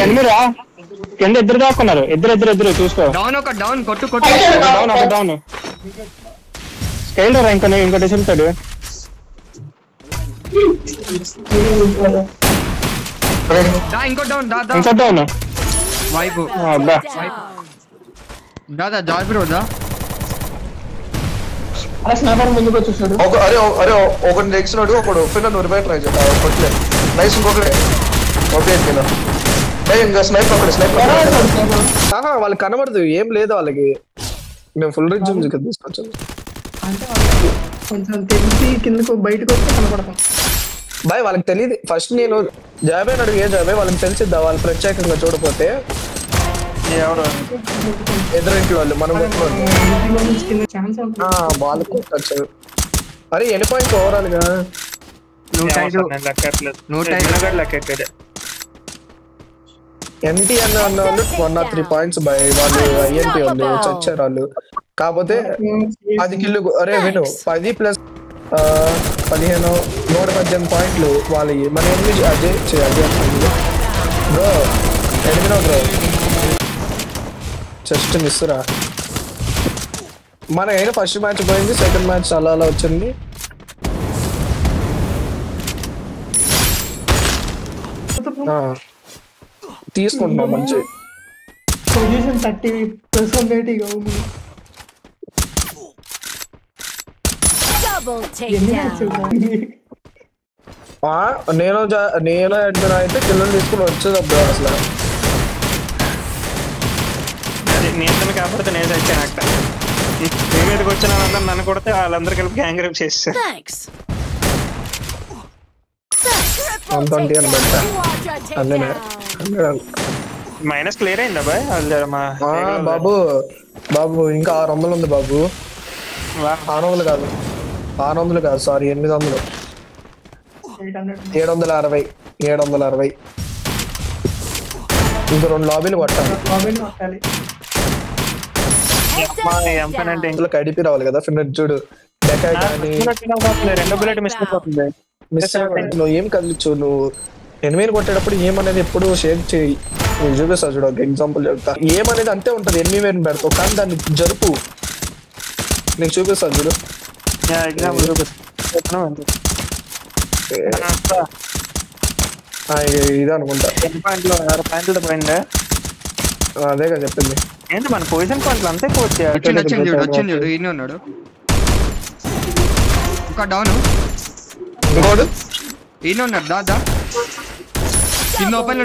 ఎనిమిరా కింద ఇద్దరు దాక్కున్నారు. ఇద్దరు చూసుకో. డౌన్ కొట్టు డౌన్ స్కైల్ రా ఇంకోటి వెళ్తాడు. ఇంకో డౌన్ వైపు దాదా జాబ్ రోదా ముందుకు వచ్చేసాడు. అరే ఒకటి నెక్స్ట్ ఒకడు ఫిన్నర్ రివైవ్ ట్రై చేయాలి. నైస్ ఇంకొకటి ఓకే ఇంకా స్నైపర్ వాళ్ళకి కనబడదు ఏం లేదు వాళ్ళకి. మేము ఫుల్ రిచ్ తీసుకొచ్చాము అంటే కొంచెం తెలిసి కిందకు బయటకు వస్తే కనపడతాం. బాయ్ వాళ్ళకి తెలియదు. ఫస్ట్ నేను జాబే అడుగు ఏ జాబే వాళ్ళకి తెలిసిద్దా వాళ్ళు ప్రత్యేకంగా చూడపోతే ఎదురింటి వాళ్ళు మనం వాళ్ళకు వచ్చారు. అరే ఎన్ని పాయింట్స్ ఓవరాల్ గా 105 ఎన్టీ అన్న వాళ్ళు 103 పాయింట్స్ బాయ్. వాళ్ళు ఐఎన్టీ వాళ్ళు చచ్చారు వాళ్ళు. కాకపోతే 10 కిల్లు. అరే విను 10 + 15 118 పాయింట్లు వాళ్ళు. మన ఎనిమిది అజయ్ బ్రో ఎనిమిదో బ్రో జస్ట్ మిస్రా. మన అయినా ఫస్ట్ మ్యాచ్ పోయింది, సెకండ్ మ్యాచ్ అలా వచ్చింది. తీసుకుంటున్నాం మంచి పొజిషన్ 30% ఇక ఉంది. నేను అడ్మిన్ అయితే కిల్లు తీసుకుని వచ్చేది అప్పుడు అసలు నేను కాకపోతే నేను వచ్చాను అక్కడ మీ మీదకి వచ్చిన వాళ్ళందరూ నన్ను కొడితే వాళ్ళందరూ కలిపి గ్యాంగ్ రేప్ చేస్తారు. మైనస్ క్లియర్ అయిందా బాయ్? బాబు ఇంకా 600 ఉంది బాబు. 600 కాదు 600 కాదు సారీ 800. 760 ఇంకో 2 లాబీలు కొట్టాలి. కడిపి రావాలి కదా ఫిన్నర్ చూడు. నువ్వు ఏం కదిలిచ్చు, నువ్వు ఎనిమిది కొట్టేటప్పుడు ఏమనేది ఎప్పుడు షేర్ చేయి. నేను చూపిస్తా చూడు, ఒక ఎగ్జాంపుల్ చెప్తా. ఏమనేది అంతే ఉంటది, ఎనిమిది పెడతావు కానీ దాన్ని జరుపు. నేను చూపిస్తాను చూడు. ఇది అనుకుంటా అదేగా చెప్పింది. ఏంటి మన పొజిషన్ పాయింట్లు అంతే పోవచ్చు. వచ్చింది చూడు ఈయన ఉన్నాడు. ఇంకా డౌన్ ఇంకోడు ఈయన ఉన్నాడు. దాదా కింద ఓపెన్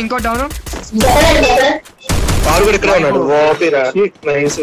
ఇంకో డౌన్ ఆరు కూడా ఇక్కడ ఉన్నాడు. నైస్